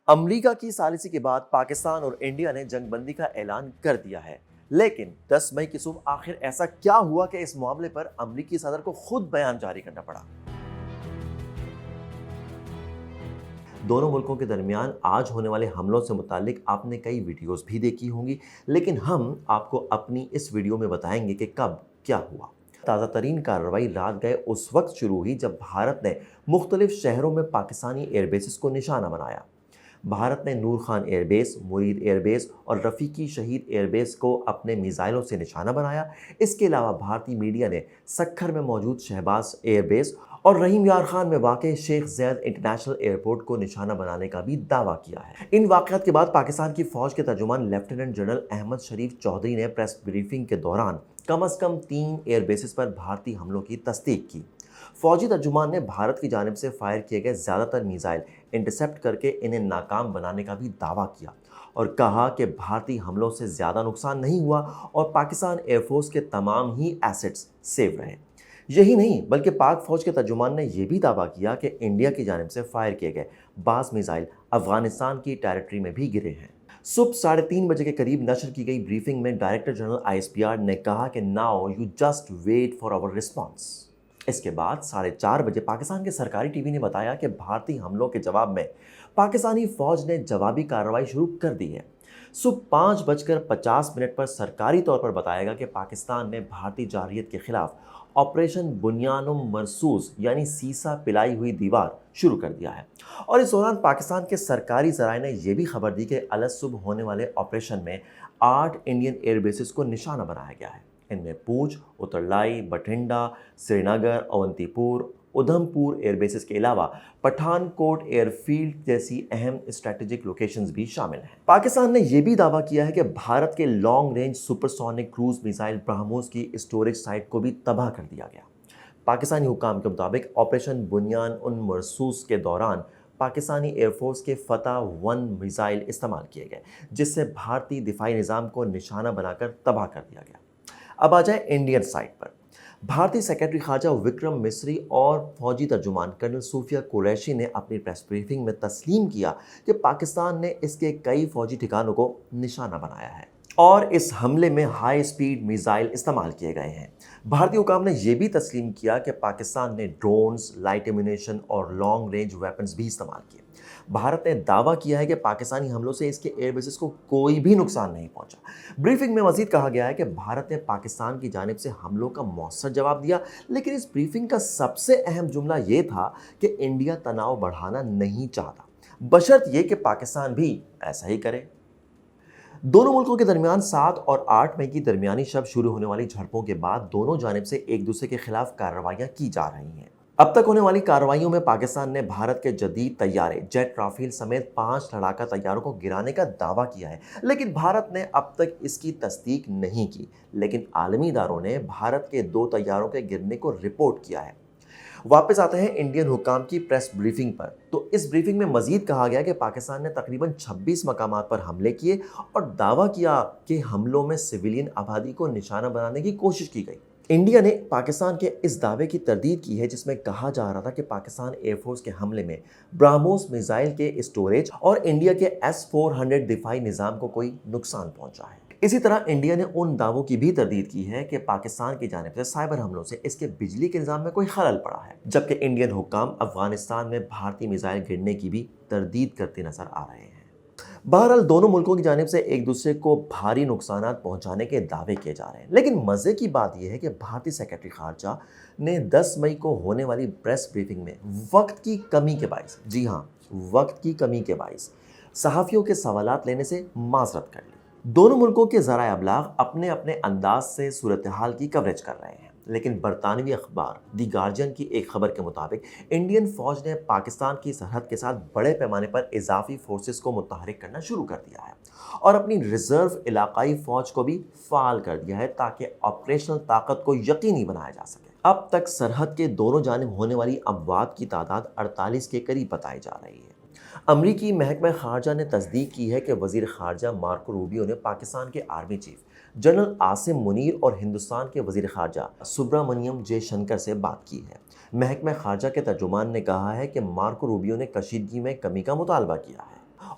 امریکہ کی ثالثی کے بعد پاکستان اور انڈیا نے جنگ بندی کا اعلان کر دیا ہے، لیکن 10 مئی کی صبح آخر ایسا کیا ہوا کہ اس معاملے پر امریکی صدر کو خود بیان جاری کرنا پڑا؟ دونوں ملکوں کے درمیان آج ہونے والے حملوں سے متعلق آپ نے کئی ویڈیوز بھی دیکھی ہوں گی، لیکن ہم آپ کو اپنی اس ویڈیو میں بتائیں گے کہ کب کیا ہوا۔ تازہ ترین کارروائی رات گئے اس وقت شروع ہوئی جب بھارت نے مختلف شہروں میں پاکستانی ایئر بیسز کو نشانہ بنایا۔ بھارت نے نور خان ایئر بیس، مرید ایئر بیس اور رفیقی شہید ایئر بیس کو اپنے میزائلوں سے نشانہ بنایا۔ اس کے علاوہ بھارتی میڈیا نے سکھر میں موجود شہباز ایئر بیس اور رحیم یار خان میں واقع شیخ زید انٹرنیشنل ایئرپورٹ کو نشانہ بنانے کا بھی دعویٰ کیا ہے۔ ان واقعات کے بعد پاکستان کی فوج کے ترجمان لیفٹیننٹ جنرل احمد شریف چودھری نے پریس بریفنگ کے دوران کم از کم 3 ایئر بیسز پر بھارتی حملوں کی تصدیق کی۔ فوجی ترجمان نے بھارت کی جانب سے فائر کیے گئے زیادہ تر میزائل انٹرسیپٹ کر کے انہیں ناکام بنانے کا بھی دعویٰ کیا اور کہا کہ بھارتی حملوں سے زیادہ نقصان نہیں ہوا اور پاکستان ایئر فورس کے تمام ہی ایسٹس سیف رہے۔ یہی نہیں بلکہ پاک فوج کے ترجمان نے یہ بھی دعویٰ کیا کہ انڈیا کی جانب سے فائر کیے گئے بعض میزائل افغانستان کی ٹیریٹری میں بھی گرے ہیں۔ صبح 3:30 بجے کے قریب نشر کی گئی بریفنگ میں ڈائریکٹر جنرل ISPR نے کہا کہ now you just wait for our response. اس کے بعد 4:30 بجے پاکستان کے سرکاری ٹی وی نے بتایا کہ بھارتی حملوں کے جواب میں پاکستانی فوج نے جوابی کارروائی شروع کر دی ہے۔ صبح 5:50 پر سرکاری طور پر بتایا گیا کہ پاکستان نے بھارتی جارحیت کے خلاف آپریشن بنیانم مرصوص یعنی سیسا پلائی ہوئی دیوار شروع کر دیا ہے، اور اس دوران پاکستان کے سرکاری ذرائع نے یہ بھی خبر دی کہ الصبح ہونے والے آپریشن میں 8 انڈین ایئر بیسز کو نشانہ بنایا گیا ہے۔ ان میں پونچھ، اترلائی، بٹھنڈا، سری نگر، اونتی پور، ادھم پور ایئر بیسز کے علاوہ پٹھان کوٹ ایئر فیلڈ جیسی اہم اسٹریٹجک لوکیشنز بھی شامل ہیں۔ پاکستان نے یہ بھی دعویٰ کیا ہے کہ بھارت کے long range supersonic cruise missile BrahMos کی اسٹوریج سائٹ کو بھی تباہ کر دیا گیا۔ پاکستانی حکام کے مطابق آپریشن بنیان ان مرصوص کے دوران پاکستانی ایئر فورس کے فتح 1 میزائل استعمال کیے گئے، جس سے بھارتی دفاعی نظام کو نشانہ بنا کر تباہ کر دیا گیا۔ اب آ جائے انڈین سائٹ پر۔ بھارتی سیکرٹری خارجہ وکرم مسری اور فوجی ترجمان کرنل صوفیہ قریشی نے اپنی پریس بریفنگ میں تسلیم کیا کہ پاکستان نے اس کے کئی فوجی ٹھکانوں کو نشانہ بنایا ہے اور اس حملے میں ہائی سپیڈ میزائل استعمال کیے گئے ہیں۔ بھارتی حکام نے یہ بھی تسلیم کیا کہ پاکستان نے ڈرونز، لائٹ ایمونیشن اور لانگ رینج ویپنز بھی استعمال کیے۔ بھارت نے دعویٰ کیا ہے کہ پاکستانی حملوں سے اس کے ایئر بیسز کو کوئی بھی نقصان نہیں پہنچا۔ بریفنگ میں مزید کہا گیا ہے کہ بھارت نے پاکستان کی جانب سے حملوں کا مؤثر جواب دیا، لیکن اس بریفنگ کا سب سے اہم جملہ یہ تھا کہ انڈیا تناؤ بڑھانا نہیں چاہتا، بشرط یہ کہ پاکستان بھی ایسا ہی کرے۔ دونوں ملکوں کے درمیان 7 اور 8 مئی کی درمیانی شب شروع ہونے والی جھڑپوں کے بعد دونوں جانب سے ایک دوسرے کے خلاف کارروائیاں کی جا رہی ہیں۔ اب تک ہونے والی کارروائیوں میں پاکستان نے بھارت کے جدید طیارے جیٹ رافیل سمیت 5 لڑاکا طیاروں کو گرانے کا دعویٰ کیا ہے، لیکن بھارت نے اب تک اس کی تصدیق نہیں کی۔ لیکن عالمی اداروں نے بھارت کے 2 طیاروں کے گرنے کو رپورٹ کیا ہے۔ واپس آتے ہیں انڈین حکام کی پریس بریفنگ پر، تو اس بریفنگ میں مزید کہا گیا کہ پاکستان نے تقریباً 26 مقامات پر حملے کیے اور دعویٰ کیا کہ حملوں میں سویلین آبادی کو نشانہ بنانے کی کوشش کی گئی۔ انڈیا نے پاکستان کے اس دعوے کی تردید کی ہے، جس میں کہا جا رہا تھا کہ پاکستان ایئر فورس کے حملے میں برہموس میزائل کے اسٹوریج اور انڈیا کے S-400 دفاعی نظام کو کوئی نقصان پہنچا ہے۔ اسی طرح انڈیا نے ان دعووں کی بھی تردید کی ہے کہ پاکستان کی جانب سے سائبر حملوں سے اس کے بجلی کے نظام میں کوئی خلل پڑا ہے، جبکہ انڈین حکام افغانستان میں بھارتی میزائل گرنے کی بھی تردید کرتے نظر آ رہے ہیں۔ بہرحال دونوں ملکوں کی جانب سے ایک دوسرے کو بھاری نقصانات پہنچانے کے دعوے کیے جا رہے ہیں، لیکن مزے کی بات یہ ہے کہ بھارتی سیکرٹری خارجہ نے 10 مئی کو ہونے والی پریس بریفنگ میں وقت کی کمی کے باعث، جی ہاں، وقت کی کمی کے باعث صحافیوں کے سوالات لینے سے معذرت کر لی۔ دونوں ملکوں کے ذرائع ابلاغ اپنے اپنے انداز سے صورتحال کی کوریج کر رہے ہیں، لیکن برطانوی اخبار دی گارجین کی ایک خبر کے مطابق انڈین فوج نے پاکستان کی سرحد کے ساتھ بڑے پیمانے پر اضافی فورسز کو متحرک کرنا شروع کر دیا ہے اور اپنی ریزرو علاقائی فوج کو بھی فعال کر دیا ہے تاکہ آپریشنل طاقت کو یقینی بنایا جا سکے۔ اب تک سرحد کے دونوں جانب ہونے والی اموات کی تعداد 48 کے قریب بتائی جا رہی ہے۔ امریکی محکمہ خارجہ نے تصدیق کی ہے کہ وزیر خارجہ مارکو روبیو نے پاکستان کے army chief general Asim Munir اور ہندوستان کے وزیر خارجہ سبرامنیم جے شنکر سے بات کی ہے۔ محکمہ خارجہ کے ترجمان نے کہا ہے کہ مارکو روبیو نے کشیدگی میں کمی کا مطالبہ کیا ہے۔